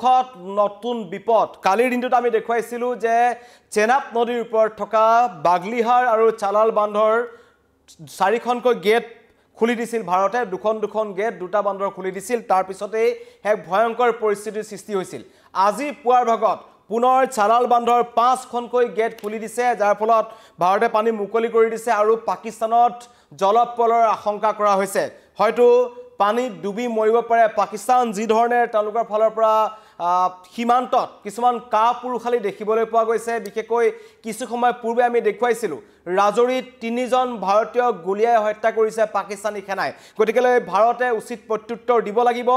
সন্মুখত নতুন বিপদ কালিৰ দিনটোত আমি দেখুৱাইছিলো যে চেনাব নদীৰ ওপৰত থকা বাগলিহাৰ আৰু চালাল বান্ধৰ চাৰিখনকৈ গেট খুলি দিছিল ভাৰতে দুখন গেট দুটা বান্ধৰ খুলি দিছিল তাৰ পিছতে এক ভয়ংকৰ পৰিস্থিতিৰ সৃষ্টি হৈছিল আজি পুৱাৰ ভাগত পুনৰ চালাল বান্ধৰ 5খনকৈ গেট খুলি দিছে যাৰ ফলত ভাৰতে পানী মুকলি কৰি দিছে আৰু পাকিস্তানত জলপ্ৰলয়ৰ আশংকা কৰা হৈছে হয়তো পানী ডুবি মৰিব পাৰে পাকিস্তান যি ধৰণে তেওঁলোকৰ ফালৰ পৰা সীমান্তত কিছুমান কাপুৰুষালি দেখিবলৈ পোৱা গৈছে বিশেষকৈ কিছু সময় পূৰ্বে আমি দেখুৱাইছিলো ৰাজৰিত 3জন ভাৰতীয় গুলিয়াই হত্যা কৰিছে পাকিস্তানী সেনাই গতিকেলৈ ভাৰতে উচিত প্ৰত্যুত্তৰ দিব লাগিব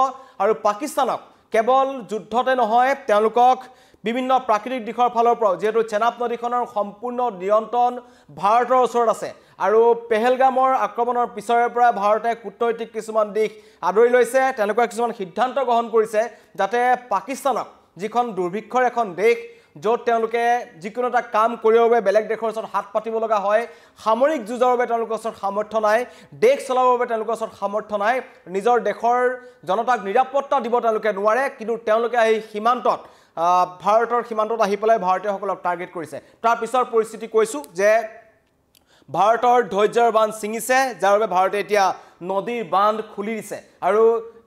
আৰু পাকিস্তানক কেৱল যুদ্ধতে নহয় তেওঁলোকক বিভিন্ন প্ৰাকৃতিক দিশৰ ফালৰ পৰা যেটো চেনাব নদীখনৰ সম্পূৰ্ণ নিয়ন্ত্ৰণ ভাৰতৰ ওচৰত আছে আৰু পেহেলগামৰ আক্ৰমণৰ পিছৰে পৰা ভাৰতে কূটনৈতিক কিছুমান দিশ আদৰি লৈছে তেনেকুৱা কিছুমান সিদ্ধান্ত গ্ৰহণ কৰিছে যাতে পাকিস্তানক যিখন দুৰ্ভিক্ষৰ এখন দেশ য'ত তেওঁলোকে যিকোনো এটা কাম কৰিবৰ বাবে বেলেগ দেশৰ ওচৰত হাত পাতিব লগা হয় সামৰিক যুঁজৰ বাবে তেওঁলোকৰ ওচৰত সামৰ্থ্য নাই দেশ চলাবৰ বাবে তেওঁলোকৰ ওচৰত সামৰ্থ্য নাই নিজৰ দেশৰ জনতাক নিৰাপত্তা দিব তেওঁলোকে নোৱাৰে কিন্তু তেওঁলোকে এই সীমান্তত ভাৰতৰ সীমান্তত আহি পেলাই ভাৰতীয়সকলক টাৰ্গেট কৰিছে তাৰ পিছৰ পৰিস্থিতি কৈছো যে ভাৰতৰ ধৈৰ্যৰ বান্ধ ছিঙিছে যাৰ বাবে ভাৰতে এতিয়া নদীৰ বান্ধ খুলি দিছে আৰু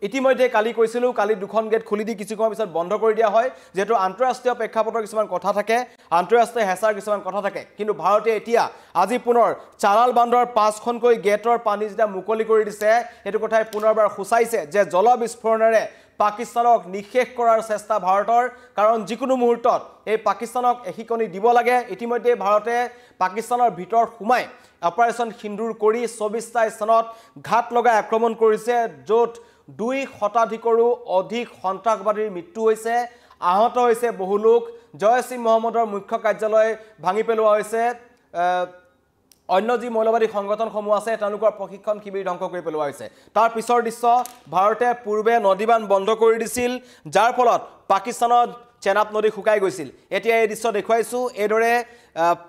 ইতিমধ্যে কালি কৈছিলো কালি দুখন গেট খুলি দি কিছু সময় পিছত বন্ধ কৰি দিয়া হয় যেটো আন্তঃৰাষ্ট্ৰীয় প্ৰেক্ষাপটৰ কিছুমান কথা থাকে আন্তঃৰাষ্ট্ৰীয় হেঁচাৰ কিছুমান কথা থাকে কিন্তু ভাৰতে এতিয়া আজি পুনৰ চালাল বান্ধৰ 5খনকৈ গেটৰ পানী যেতিয়া মুকলি কৰি দিছে এটো কথাই পুনৰবাৰ খুচাইছে যে জল বিস্ফোৰণেৰে পাকিস্তানক নিশেষ কৰাৰ চেষ্টা ভাৰতৰ কাৰণ যিকোনো মুহূৰ্তত এই পাকিস্তানক এহিকনি দিব লাগে ইতিমধ্যে ভাৰতে পাকিস্তানৰ ভিতৰ সোমাই অপাৰেশন সিন্দুৰ কৰি 24টা স্থানত ঘাট লগাই আক্ৰমণ কৰিছে য'ত 2 শতাধিকৰো অধিক সন্ত্ৰাসবাদীৰ মৃত্যু হৈছে আহত হৈছে বহু লোক জয়সি মহম্মদৰ মুখ্য কাৰ্যালয় ভাঙি পেলোৱা হৈছে অন্য যি মৌলবাদী সংগঠনসমূহ আছে তেওঁলোকৰ প্ৰশিক্ষণ শিবিৰ ধ্বংস কৰি পেলোৱা হৈছে তাৰ পিছৰ দৃশ্য ভাৰতে পূৰ্বে নদীবান বন্ধ কৰি দিছিল যাৰ ফলত পাকিস্তানত চেনাব নদী শুকাই গৈছিল এতিয়া এই দৃশ্য দেখুৱাইছো এদৰে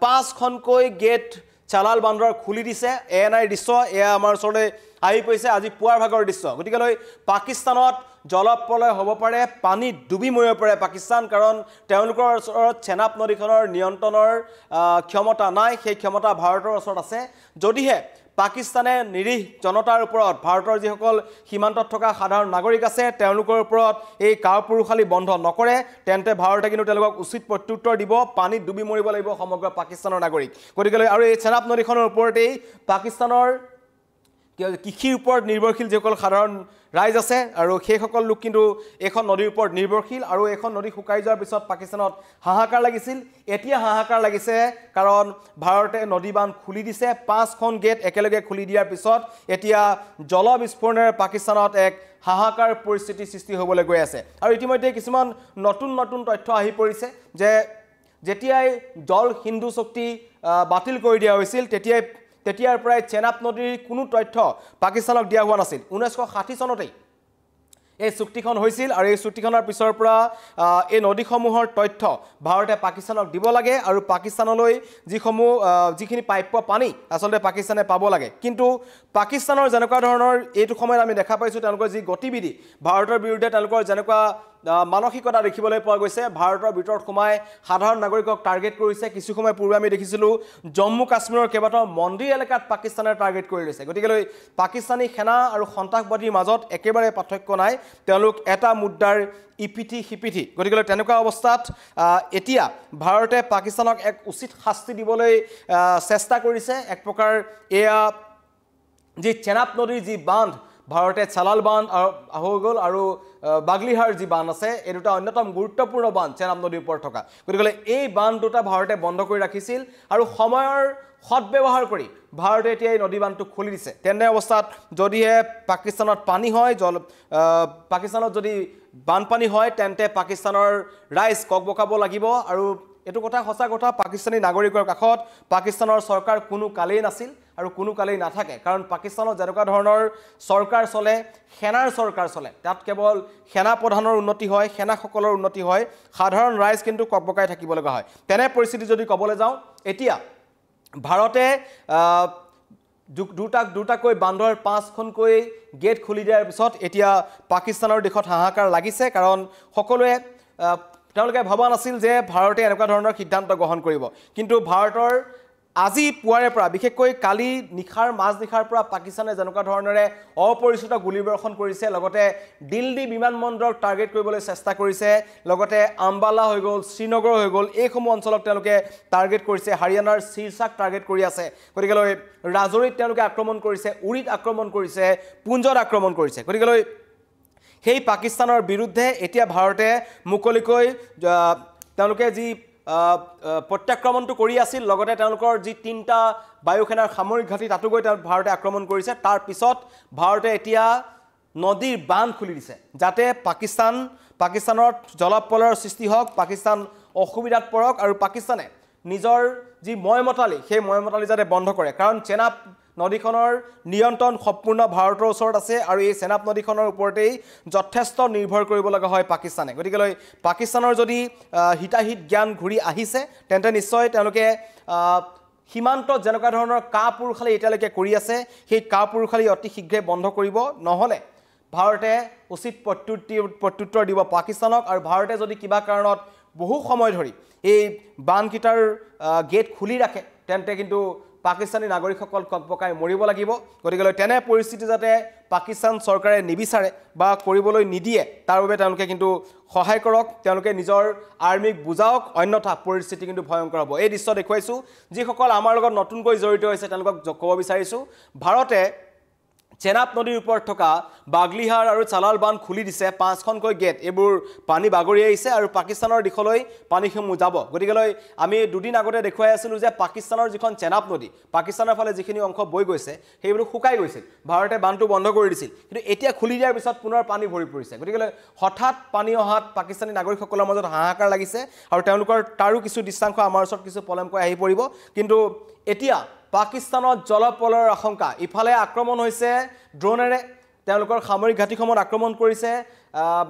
5খনকৈ গেট চালাল বান্ধৰ খুলি দিছে এএনআই দৃশ্য এয়া আমাৰ ওচৰলৈ আহি পইছে আজি পুৱাৰ ভাগৰ দৃশ্য গতিকেলৈ পাকিস্তানত জলপ্ৰলয় হ'ব পাৰে পানী ডুবি মৰিব পাৰে পাকিস্তান কাৰণ তেওঁলোকৰ ওচৰত চেনাব নদীখনৰ নিয়ন্ত্ৰণৰ ক্ষমতা নাই সেই ক্ষমতা ভাৰতৰ ওচৰত আছে যদিহে পাকিস্তানে নিৰীহ জনতাৰ ওপৰত ভাৰতৰ যিসকল সীমান্তত থকা সাধাৰণ নাগৰিক আছে তেওঁলোকৰ ওপৰত এই কাপুৰুষালি বন্ধ নকৰে তেন্তে ভাৰতে কিন্তু তেওঁলোকক উচিত প্ৰত্যুত্তৰ দিব পানী ডুবি মৰিব লাগিব সমগ্ৰ পাকিস্তানৰ নাগৰিক গতিকেলৈ আৰু এই চেনাব নদীখনৰ ওপৰতেই পাকিস্তানৰ কৃষিৰ ওপৰত নিৰ্ভৰশীল যিসকল সাধাৰণ ৰাইজ আছে আৰু সেইসকল লোক কিন্তু এখন নদীৰ ওপৰত নিৰ্ভৰশীল আৰু এখন নদী শুকাই যোৱাৰ পিছত পাকিস্তানত হাহাকাৰ লাগিছিল এতিয়া হাহাকাৰ লাগিছে কাৰণ ভাৰতে নদী বান্ধ খুলি দিছে 5খন গেট একেলগে খুলি দিয়াৰ পিছত এতিয়া জল বিস্ফোৰণেৰে পাকিস্তানত এক হাহাকাৰ পৰিস্থিতি সৃষ্টি হ'বলৈ গৈ আছে আৰু ইতিমধ্যে কিছুমান নতুন তথ্য আহি পৰিছে যে যেতিয়াই জল হিন্দু চুক্তি বাতিল কৰি দিয়া হৈছিল তেতিয়াৰ পৰাই চেনাব নদীৰ কোনো তথ্য পাকিস্তানক দিয়া হোৱা নাছিল 1960 চনতেই এই চুক্তিখন হৈছিল আৰু এই চুক্তিখনৰ পিছৰ পৰা এই নদীসমূহৰ তথ্য ভাৰতে পাকিস্তানক দিব লাগে আৰু পাকিস্তানলৈ যিখিনি প্ৰাপ্য পানী আসলে পাকিস্তানে পাব লাগে কিন্তু পাকিস্তানৰ যেনেকুৱা ধৰণৰ এইটো সময়ত আমি দেখা পাইছো তেওঁলোকৰ যি গতিবিধি ভাৰতৰ বিৰুদ্ধে তেওঁলোকৰ যেনেকুৱা মানসিকতা দেখিবলৈ পোৱা গৈছে ভাৰতৰ ভিতৰত সোমাই সাধাৰণ নাগৰিকক টাৰ্গেট কৰিছে কিছু সময় পূৰ্বে আমি দেখিছিলো জম্মু কাশ্মীৰৰ কেইবাটাও মন্দিৰ এলেকাত পাকিস্তানে টাৰ্গেট কৰি লৈছে গতিকেলৈ পাকিস্তানী সেনা আৰু সন্ত্ৰাসবাদীৰ মাজত একেবাৰে পাৰ্থক্য নাই তেওঁলোক এটা মুদ্ৰাৰ ইপিঠি সিপিঠি গতিকেলৈ তেনেকুৱা অৱস্থাত এতিয়া ভাৰতে পাকিস্তানক এক উচিত শাস্তি দিবলৈ চেষ্টা কৰিছে এক প্ৰকাৰ এয়া যি চেনাব নদীৰ যি বান্ধ ভাৰতে চালাল বান্ধ হৈ গ'ল আৰু বাগলিহাৰ যি বান্ধ আছে এই দুটা অন্যতম গুৰুত্বপূৰ্ণ বান্ধ চেনাব নদীৰ ওপৰত থকা গতিকে এই বান্ধ দুটা ভাৰতে বন্ধ কৰি ৰাখিছিল আৰু সময়ৰ সদ্ব্যৱহাৰ কৰি ভাৰতে এতিয়া এই নদী বান্ধটো খুলি দিছে তেনে অৱস্থাত যদিহে পাকিস্তানত পানী হয় পাকিস্তানত যদি বানপানী হয় তেন্তে পাকিস্তানৰ ৰাইজ ককবকাব লাগিব আৰু এটো কথা সঁচা কথা পাকিস্তানী নাগৰিকৰ কাষত পাকিস্তানৰ চৰকাৰ কোনো কালেই নাছিল আৰু কোনো কালেই নাথাকে কাৰণ পাকিস্তানত যেনেকুৱা ধৰণৰ চৰকাৰ চলে সেনাৰ চৰকাৰ চলে তাত কেৱল সেনা প্ৰধানৰ উন্নতি হয় সেনাসকলৰ উন্নতি হয় সাধাৰণ ৰাইজ কিন্তু ককবকাই থাকিব লগা হয় তেনে পৰিস্থিতি যদি কবলৈ যাওঁ এতিয়া ভাৰতে দুটাকৈ বান্ধৰ 5খনকৈ গেট খুলি দিয়াৰ পিছত এতিয়া পাকিস্তানৰ দেশত হাহাকাৰ লাগিছে কাৰণ সকলোৱে তেওঁলোকে ভবা নাছিল যে ভাৰতে এনেকুৱা ধৰণৰ সিদ্ধান্ত গ্ৰহণ কৰিব কিন্তু ভাৰতৰ আজি পুৱাৰে পৰা বিশেষকৈ কালি নিখাৰ মাজনিখাৰ পৰা পাকিস্তানে যেনেকুৱা ধৰণৰে অপৰিচিত গুলীবৰ্ষণ কৰিছে লগতে দিল্লী বিমানবন্দৰক টাৰ্গেট কৰিবলৈ চেষ্টা কৰিছে লগতে আম্বালা হৈ গ'ল শ্ৰীনগৰ হৈ গ'ল এইসমূহ অঞ্চলক তেওঁলোকে টাৰ্গেট কৰিছে হাৰিয়ানাৰ শীৰ্ষাক টাৰ্গেট কৰি আছে গতিকেলৈ ৰাজৌৰীত তেওঁলোকে আক্ৰমণ কৰিছে উৰিত আক্ৰমণ কৰিছে পুঞ্জত আক্ৰমণ কৰিছে গতিকেলৈ সেই পাকিস্তানৰ বিৰুদ্ধে এতিয়া ভাৰতে মুকলিকৈ তেওঁলোকে যি প্ৰত্যাক্ৰমণটো কৰি আছিল লগতে তেওঁলোকৰ যি ৩টা বায়ুসেনাৰ সামৰিক ঘাটি তাতো গৈ ভাৰতে আক্ৰমণ কৰিছে তাৰ পিছত ভাৰতে এতিয়া নদীৰ বান্ধ খুলি দিছে যাতে পাকিস্তানৰ জলপলৰ সৃষ্টি হওক পাকিস্তান অসুবিধাত পৰক আৰু পাকিস্তানে নিজৰ যি ময়মতালি সেই ময়মতালি যাতে বন্ধ কৰে কাৰণ চেনাব নদীখনৰ নিয়ন্ত্ৰণ সম্পূৰ্ণ ভাৰতৰ ওচৰত আছে আৰু এই চেনাব নদীখনৰ ওপৰতেই যথেষ্ট নিৰ্ভৰ কৰিব লগা হয় পাকিস্তানে গতিকেলৈ পাকিস্তানৰ যদি হিতাহিত জ্ঞান ঘূৰি আহিছে তেন্তে নিশ্চয় তেওঁলোকে সীমান্তত যেনেকুৱা ধৰণৰ কাপুৰুষালি এতিয়ালৈকে কৰি আছে সেই কাপুৰুষালি অতি শীঘ্ৰে বন্ধ কৰিব নহ'লে ভাৰতে উচিত প্ৰত্যুত্তৰ দিব পাকিস্তানক আৰু ভাৰতে যদি কিবা কাৰণত বহু সময় ধৰি এই বানকিটাৰ গেট খুলি ৰাখে তেন্তে কিন্তু পাকিস্তানী নাগৰিকসকল ককপকাই মৰিব লাগিব গতিকেলৈ তেনে পৰিস্থিতি যাতে পাকিস্তান চৰকাৰে নিবিচাৰে বা কৰিবলৈ নিদিয়ে তাৰ বাবে তেওঁলোকে কিন্তু সহায় কৰক তেওঁলোকে নিজৰ আৰ্মিক বুজাওক অন্যথা পৰিস্থিতি কিন্তু ভয়ংকৰ হ'ব এই দৃশ্য দেখুৱাইছো যিসকল আমাৰ লগত নতুনকৈ জড়িত হৈছে তেওঁলোকক ক'ব বিচাৰিছো ভাৰতে চেনাব নদীৰ ওপৰত থকা বাগলিহাৰ আৰু চালাল বান্ধ খুলি দিছে 5খনকৈ গেট এইবোৰ পানী বাগৰি আহিছে আৰু পাকিস্তানৰ দিশলৈ পানীসমূহ যাব গতিকেলৈ আমি দুদিন আগতে দেখুৱাই আছিলোঁ যে পাকিস্তানৰ যিখন চেনাব নদী পাকিস্তানৰ ফালে যিখিনি অংশ বৈ গৈছে সেইবোৰ শুকাই গৈছিল ভাৰতে বান্ধটো বন্ধ কৰি দিছিল কিন্তু এতিয়া খুলি দিয়াৰ পিছত পুনৰ পানী ভৰি পৰিছে গতিকেলৈ হঠাৎ পানী অহাত পাকিস্তানী নাগৰিকসকলৰ মাজত হাহাকাৰ লাগিছে আৰু তেওঁলোকৰ তাৰো কিছু দৃশ্যাংশ আমাৰ ওচৰত কিছু পলমকৈ আহি পৰিব কিন্তু এতিয়া পাকিস্তানত জলপলৰ আশংকা ইফালে আক্ৰমণ হৈছে ড্ৰোনেৰে তেওঁলোকৰ সামৰিক ঘাটিসমূহত আক্ৰমণ কৰিছে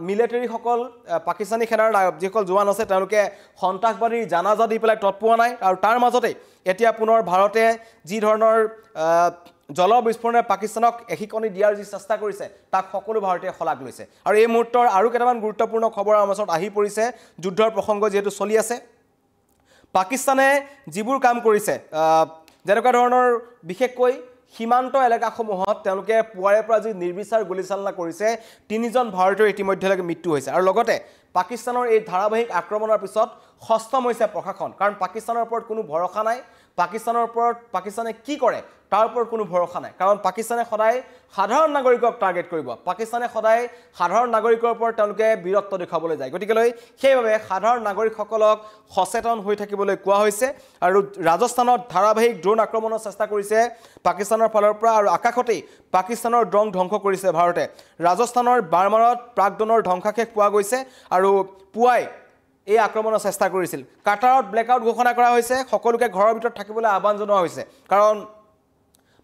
মিলিটাৰীসকল পাকিস্তানী সেনাৰ যিসকল জোৱান আছে তেওঁলোকে সন্ত্ৰাসবাদীৰ জানাজা দি পেলাই তৎপোৱা নাই আৰু তাৰ মাজতে এতিয়া পুনৰ ভাৰতে যি ধৰণৰ জল বিস্ফোৰণে পাকিস্তানক এশিকনি দিয়াৰ যি চেষ্টা কৰিছে তাক সকলো ভাৰতীয় শলাগ লৈছে আৰু এই মুহূৰ্তৰ আৰু কেইটামান গুৰুত্বপূৰ্ণ খবৰ আমাৰ ওচৰত আহি পৰিছে যুদ্ধৰ প্ৰসংগ যিহেতু চলি আছে পাকিস্তানে যিবোৰ কাম কৰিছে যেনেকুৱা ধৰণৰ বিশেষকৈ সীমান্ত এলেকাসমূহত তেওঁলোকে পুৱাৰে পৰা যি নিৰ্বিচাৰ গুলীচালনা কৰিছে 3জন ভাৰতীয়ৰ ইতিমধ্যে মৃত্যু হৈছে আৰু লগতে পাকিস্তানৰ এই ধাৰাবাহিক আক্ৰমণৰ পিছত হস্তম হৈছে প্ৰশাসন কাৰণ পাকিস্তানৰ ওপৰত কোনো ভৰসা নাই পাকিস্তানৰ ওপৰত পাকিস্তানে কি কৰে তাৰ ওপৰত কোনো ভৰসা নাই কাৰণ পাকিস্তানে সদায় সাধাৰণ নাগৰিকক টাৰ্গেট কৰিব পাকিস্তানে সদায় সাধাৰণ নাগৰিকৰ ওপৰত তেওঁলোকে বীৰত্ব দেখাবলৈ যায় গতিকেলৈ সেইভাৱে সাধাৰণ নাগৰিকসকলক সচেতন হৈ থাকিবলৈ কোৱা হৈছে আৰু ৰাজস্থানত ধাৰাবাহিক ড্ৰোন আক্ৰমণৰ চেষ্টা কৰিছে পাকিস্তানৰ ফালৰ পৰা আৰু আকাশতেই পাকিস্তানৰ ড্ৰোন ধ্বংস কৰিছে ভাৰতে ৰাজস্থানৰ বাৰমাৰত প্ৰাগড্ৰোনৰ ধ্বংসাশেষ পোৱা গৈছে আৰু পুৱাই এই আক্ৰমণৰ চেষ্টা কৰিছিল কাটাৰত ব্লেকআউট ঘোষণা কৰা হৈছে সকলোকে ঘৰৰ ভিতৰত থাকিবলৈ আহ্বান জনোৱা হৈছে কাৰণ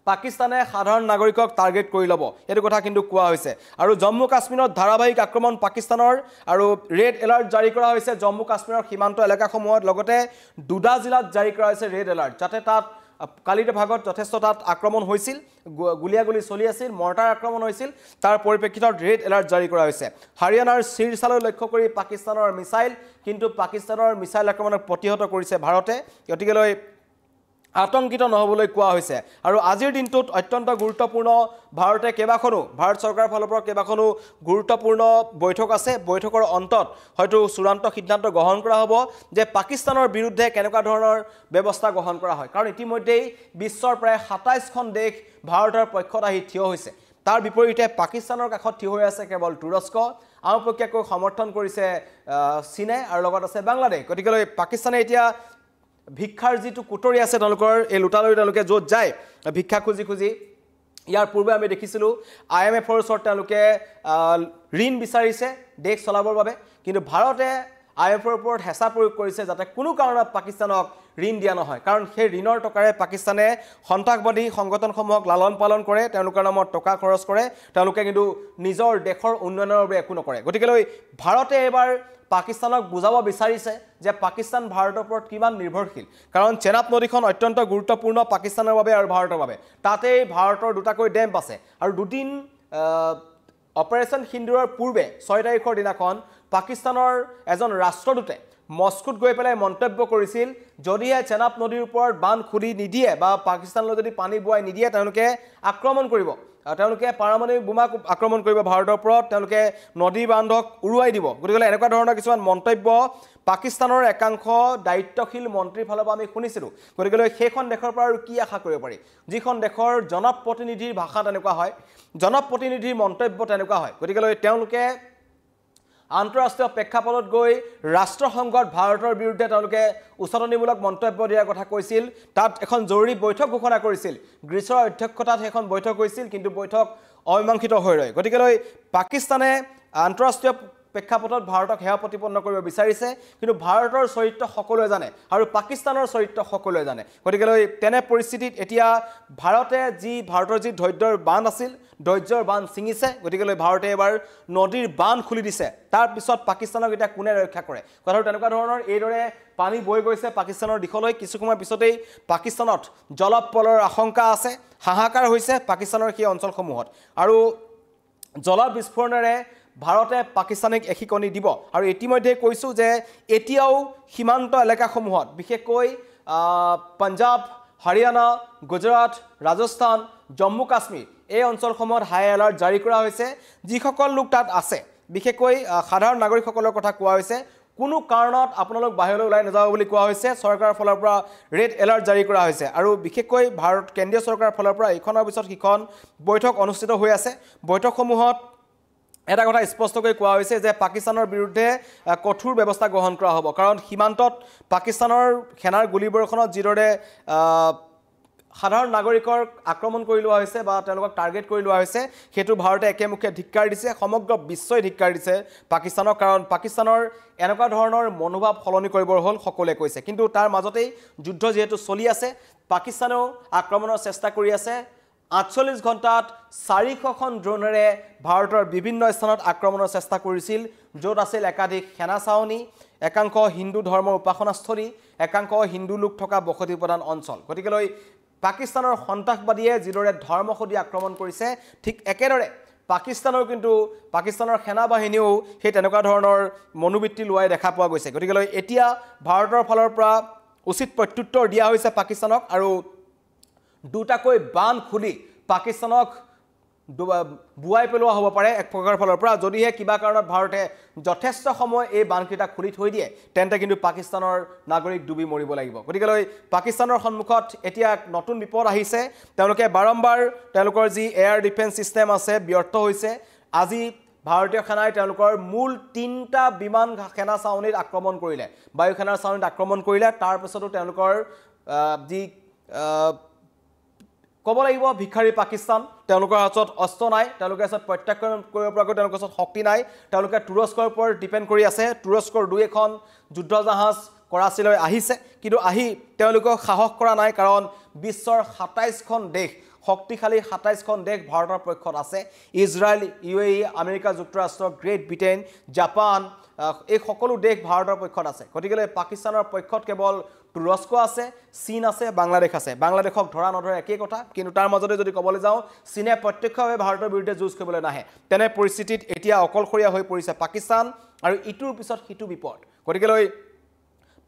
পাকিস্তানে সাধাৰণ নাগৰিকক টাৰ্গেট কৰি ল'ব এইটো কথা কিন্তু কোৱা হৈছে আৰু জম্মু কাশ্মীৰত ধাৰাবাহিক আক্ৰমণ পাকিস্তানৰ আৰু ৰেড এলাৰ্ট জাৰি কৰা হৈছে জম্মু কাশ্মীৰৰ সীমান্ত এলেকাসমূহত লগতে দুটা জিলাত জাৰি কৰা হৈছে ৰেড এলাৰ্ট যাতে তাত কালিৰ ভাগত যথেষ্ট তাত আক্ৰমণ হৈছিল গুলিয়াগুলি চলি আছিল মৰ্টাৰ আক্ৰমণ হৈছিল তাৰ পৰিপ্ৰেক্ষিতত ৰেড এলাৰ্ট জাৰি কৰা হৈছে হাৰিয়ানাৰ শিৰসালৈ লক্ষ্য কৰি পাকিস্তানৰ মিছাইল কিন্তু পাকিস্তানৰ মিছাইল আক্ৰমণক প্ৰতিহত কৰিছে ভাৰতে গতিকেলৈ আতংকিত নহবলৈ কোৱা হৈছে আৰু আজিৰ দিনটোত অত্যন্ত গুৰুত্বপূৰ্ণ ভাৰতে কেবাখনো ভাৰত চৰকাৰৰ ফালৰ পৰা কেবাখনো গুৰুত্বপূৰ্ণ বৈঠক আছে বৈঠকৰ অন্তত হয়তো চূড়ান্ত সিদ্ধান্ত গ্ৰহণ কৰা হ'ব যে পাকিস্তানৰ বিৰুদ্ধে কেনেকুৱা ধৰণৰ ব্যৱস্থা গ্ৰহণ কৰা হয় কাৰণ ইতিমধ্যেই বিশ্বৰ প্ৰায় 27খন দেশ ভাৰতৰ পক্ষত আহি থিয় হৈছে তাৰ বিপৰীতে পাকিস্তানৰ কাষত থিয় হৈ আছে কেৱল তুৰস্ক আওপকীয়াকৈ সমৰ্থন কৰিছে চীনে আৰু লগত আছে বাংলাদেশ গতিকেলৈ পাকিস্তানে এতিয়া ভিক্ষাৰ যিটো কুটৰি আছে তেওঁলোকৰ এই লুটালৈ তেওঁলোকে য'ত যায় ভিক্ষা খুজি খুজি ইয়াৰ পূৰ্বে আমি দেখিছিলোঁ IMFৰ ওচৰত তেওঁলোকে ঋণ বিচাৰিছে দেশ চলাবৰ বাবে কিন্তু ভাৰতে IMFৰ ওপৰত হেঁচা প্ৰয়োগ কৰিছে যাতে কোনো কাৰণত পাকিস্তানক ঋণ দিয়া নহয় কাৰণ সেই ঋণৰ টকাৰে পাকিস্তানে সন্ত্ৰাসবাদী সংগঠনসমূহক লালন পালন কৰে তেওঁলোকৰ নামত টকা খৰচ কৰে তেওঁলোকে কিন্তু নিজৰ দেশৰ উন্নয়নৰ বাবে একো নকৰে গতিকেলৈ ভাৰতে এবাৰ পাকিস্তানক বুজাব বিচাৰিছে যে পাকিস্তান ভাৰতৰ ওপৰত কিমান নিৰ্ভৰশীল কাৰণ চেনাব নদীখন অত্যন্ত গুৰুত্বপূৰ্ণ পাকিস্তানৰ বাবে আৰু ভাৰতৰ বাবে তাতে ভাৰতৰ দুটাকৈ ডেম আছে আৰু দুদিন অপাৰেশ্যন সিন্দুৰৰ পূৰ্বে 6 তাৰিখৰ দিনাখন পাকিস্তানৰ এজন ৰাষ্ট্ৰদূতে মস্কোত গৈ পেলাই মন্তব্য কৰিছিল যদিহে চেনাব নদীৰ ওপৰত বান খুলি নিদিয়ে বা পাকিস্তানলৈ যদি পানী বুৱাই নিদিয়ে তেওঁলোকে আক্ৰমণ কৰিব তেওঁলোকে পাৰমাণৱিক বোমা আক্ৰমণ কৰিব ভাৰতৰ ওপৰত তেওঁলোকে নদী বান্ধক উৰুৱাই দিব গতিকে এনেকুৱা ধৰণৰ কিছুমান মন্তব্য পাকিস্তানৰ একাংশ দায়িত্বশীল মন্ত্ৰীৰ ফালৰ পৰা আমি শুনিছিলোঁ গতিকে সেইখন দেশৰ পৰা আৰু কি আশা কৰিব পাৰি যিখন দেশৰ জনপ্ৰতিনিধিৰ ভাষা তেনেকুৱা হয় জনপ্ৰতিনিধিৰ মন্তব্য তেনেকুৱা হয় গতিকে তেওঁলোকে আন্তঃৰাষ্ট্ৰীয় প্ৰেক্ষাপটত গৈ ৰাষ্ট্ৰসংঘত ভাৰতৰ বিৰুদ্ধে তেওঁলোকে উচতনিমূলক মন্তব্য দিয়াৰ কথা কৈছিল তাত এখন জৰুৰী বৈঠক ঘোষণা কৰিছিল গ্ৰীচৰ অধ্যক্ষতাত এখন বৈঠক হৈছিল কিন্তু বৈঠক অমীমাংসিত হৈ ৰয় গতিকে পাকিস্তানে আন্তঃৰাষ্ট্ৰীয় প্ৰেক্ষাপটত ভাৰতক হেয় প্ৰতিপন্ন কৰিব বিচাৰিছে কিন্তু ভাৰতৰ চৰিত্ৰ সকলোৱে জানে আৰু পাকিস্তানৰ চৰিত্ৰ সকলোৱে জানে গতিকে তেনে পৰিস্থিতিত এতিয়া ভাৰতৰ যি ধৈৰ্যৰ বান্ধ আছিল ধৈৰ্যৰ বান্ধ ছিঙিছে গতিকে ভাৰতে এবাৰ নদীৰ বান্ধ খুলি দিছে তাৰ পিছত পাকিস্তানক এটা কোনে ৰক্ষা কৰে কথাটো তেনেকুৱা ধৰণৰ এইদৰে পানী বৈ গৈছে পাকিস্তানৰ দিশলৈ কিছু সময় পিছতেই পাকিস্তানত জলপ্ৰলয়ৰ আশংকা আছে হাহাকাৰ হৈছে পাকিস্তানৰ সেই অঞ্চলসমূহত আৰু জল বিস্ফোৰণেৰে ভাৰতে পাকিস্তানক এখিকনি দিব আৰু ইতিমধ্যে কৈছোঁ যে এতিয়াও সীমান্ত এলেকাসমূহত বিশেষকৈ পঞ্জাব হাৰিয়ানা গুজৰাট ৰাজস্থান জম্মু কাশ্মীৰ এই অঞ্চলসমূহত হাই এলাৰ্ট জাৰি কৰা হৈছে যিসকল লোক তাত আছে বিশেষকৈ সাধাৰণ নাগৰিকসকলৰ কথা কোৱা হৈছে কোনো কাৰণত আপোনালোক বাহিৰলৈ ওলাই নাযাব বুলি কোৱা হৈছে চৰকাৰৰ ফালৰ পৰা ৰেড এলাৰ্ট জাৰি কৰা হৈছে আৰু বিশেষকৈ ভাৰত কেন্দ্ৰীয় চৰকাৰৰ ফালৰ পৰা এইখনৰ পিছত সিখন বৈঠক অনুষ্ঠিত হৈ আছে বৈঠকসমূহত এটা কথা স্পষ্টকৈ কোৱা হৈছে যে পাকিস্তানৰ বিৰুদ্ধে কঠোৰ ব্যৱস্থা গ্ৰহণ কৰা হ'ব কাৰণ সীমান্তত পাকিস্তানৰ সেনাৰ গুলীবৰ্ষণত যিদৰে সাধাৰণ নাগৰিকৰ আক্ৰমণ কৰি লোৱা হৈছে বা তেওঁলোকক টাৰ্গেট কৰি লোৱা হৈছে সেইটো ভাৰতে একেমুখে ধিক্কাৰ দিছে সমগ্ৰ বিশ্বই ধিক্কাৰ দিছে পাকিস্তানক কাৰণ পাকিস্তানৰ এনেকুৱা ধৰণৰ মনোভাৱ সলনি কৰিবৰ হ'ল সকলোৱে কৈছে কিন্তু তাৰ মাজতেই যুদ্ধ যিহেতু চলি আছে পাকিস্তানেও আক্ৰমণৰ চেষ্টা কৰি আছে 48 ঘণ্টাত 400খন ড্ৰোনেৰে ভাৰতৰ বিভিন্ন স্থানত আক্ৰমণৰ চেষ্টা কৰিছিল য'ত আছিল একাধিক সেনা চাউনি একাংশ হিন্দু ধৰ্মৰ উপাসনাস্থলী একাংশ হিন্দু লোক থকা বসতি প্ৰধান অঞ্চল গতিকে পাকিস্তানৰ সন্ত্ৰাসবাদীয়ে যিদৰে ধৰ্মসদী আক্ৰমণ কৰিছে ঠিক একেদৰে পাকিস্তানৰ সেনা বাহিনীও সেই তেনেকুৱা ধৰণৰ মনোবৃত্তি লোৱাই দেখা পোৱা গৈছে গতিকে এতিয়া ভাৰতৰ ফালৰ পৰা উচিত প্ৰত্যুত্তৰ দিয়া হৈছে পাকিস্তানক আৰু দুটাকৈ বান খুলি পাকিস্তানক বুৱাই পেলোৱা হ'ব পাৰে এক প্ৰকাৰৰ ফালৰ পৰা যদিহে কিবা কাৰণত ভাৰতে যথেষ্ট সময় এই বানকেইটা খুলি থৈ দিয়ে তেন্তে কিন্তু পাকিস্তানৰ নাগৰিক ডুবি মৰিব লাগিব গতিকে পাকিস্তানৰ সন্মুখত এতিয়া নতুন বিপদ আহিছে তেওঁলোকে বাৰম্বাৰ তেওঁলোকৰ যি এয়াৰ ডিফেন্স সিস্টেম আছে ব্যৰ্থ হৈছে আজি ভাৰতীয় সেনাই তেওঁলোকৰ মূল 3টা বিমান সেনা চাউনিত আক্ৰমণ কৰিলে বায়ু সেনাৰ চাউনিত আক্ৰমণ কৰিলে তাৰ পিছতো তেওঁলোকৰ যি ক'ব লাগিব ভিখাৰী পাকিস্তান তেওঁলোকৰ হাতত অস্ত্ৰ নাই তেওঁলোকে হাতত প্ৰত্যাক্ৰমণ কৰিব পৰাকৈ তেওঁলোকৰ হাতত শক্তি নাই তেওঁলোকে তুৰস্কৰ ওপৰত ডিপেণ্ড কৰি আছে তুৰস্কৰ 2এখন যুদ্ধ জাহাজ কৰাচিলৈ আহিছে কিন্তু আহি তেওঁলোকক সাহস কৰা নাই কাৰণ বিশ্বৰ 27খন দেশ শক্তিশালী 27খন দেশ ভাৰতৰ পক্ষত আছে ইজৰাইল UAE আমেৰিকা যুক্তৰাষ্ট্ৰ গ্ৰেট ব্ৰিটেইন জাপান এই সকলো দেশ ভাৰতৰ পক্ষত আছে গতিকে পাকিস্তানৰ পক্ষত কেৱল তুৰস্ক আছে চীন আছে বাংলাদেশ আছে বাংলাদেশক ধৰা নধৰা একেই কথা কিন্তু তাৰ মাজতে যদি ক'বলৈ যাওঁ চীনে প্ৰত্যক্ষভাৱে ভাৰতৰ বিৰুদ্ধে যুঁজ কৰিবলৈ নাহে তেনে পৰিস্থিতিত এতিয়া অকলশৰীয়া হৈ পৰিছে পাকিস্তান আৰু ইটোৰ পিছত সিটো বিপদ গতিকে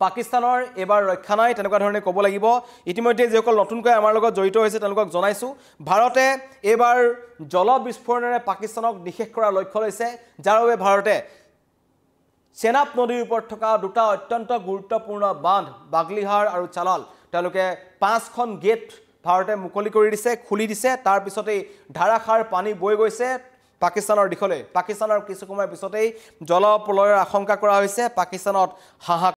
পাকিস্তানৰ এবাৰ ৰক্ষা নাই তেনেকুৱা ধৰণে ক'ব লাগিব ইতিমধ্যে যিসকল নতুনকৈ আমাৰ লগত জড়িত হৈছে তেওঁলোকক জনাইছোঁ ভাৰতে এবাৰ জল বিস্ফোৰণেৰে পাকিস্তানক নিশেষ কৰাৰ লক্ষ্য লৈছে যাৰ বাবে ভাৰতে চেনাব নদীৰ ওপৰত থকা দুটা অত্যন্ত গুৰুত্বপূৰ্ণ বান্ধ বাগলিহাৰ আৰু চালাল তেওঁলোকে 5খন গেট ভাৰতে মুকলি কৰি দিছে খুলি দিছে তাৰ পিছতেই ধাৰাসাৰ পানী বৈ গৈছে পাকিস্তানৰ দিশলৈ পাকিস্তানৰ কিছু সময় পিছতেই জলপ্ৰলয়ৰ আশংকা কৰা হৈছে পাকিস্তানত হাহাকাৰ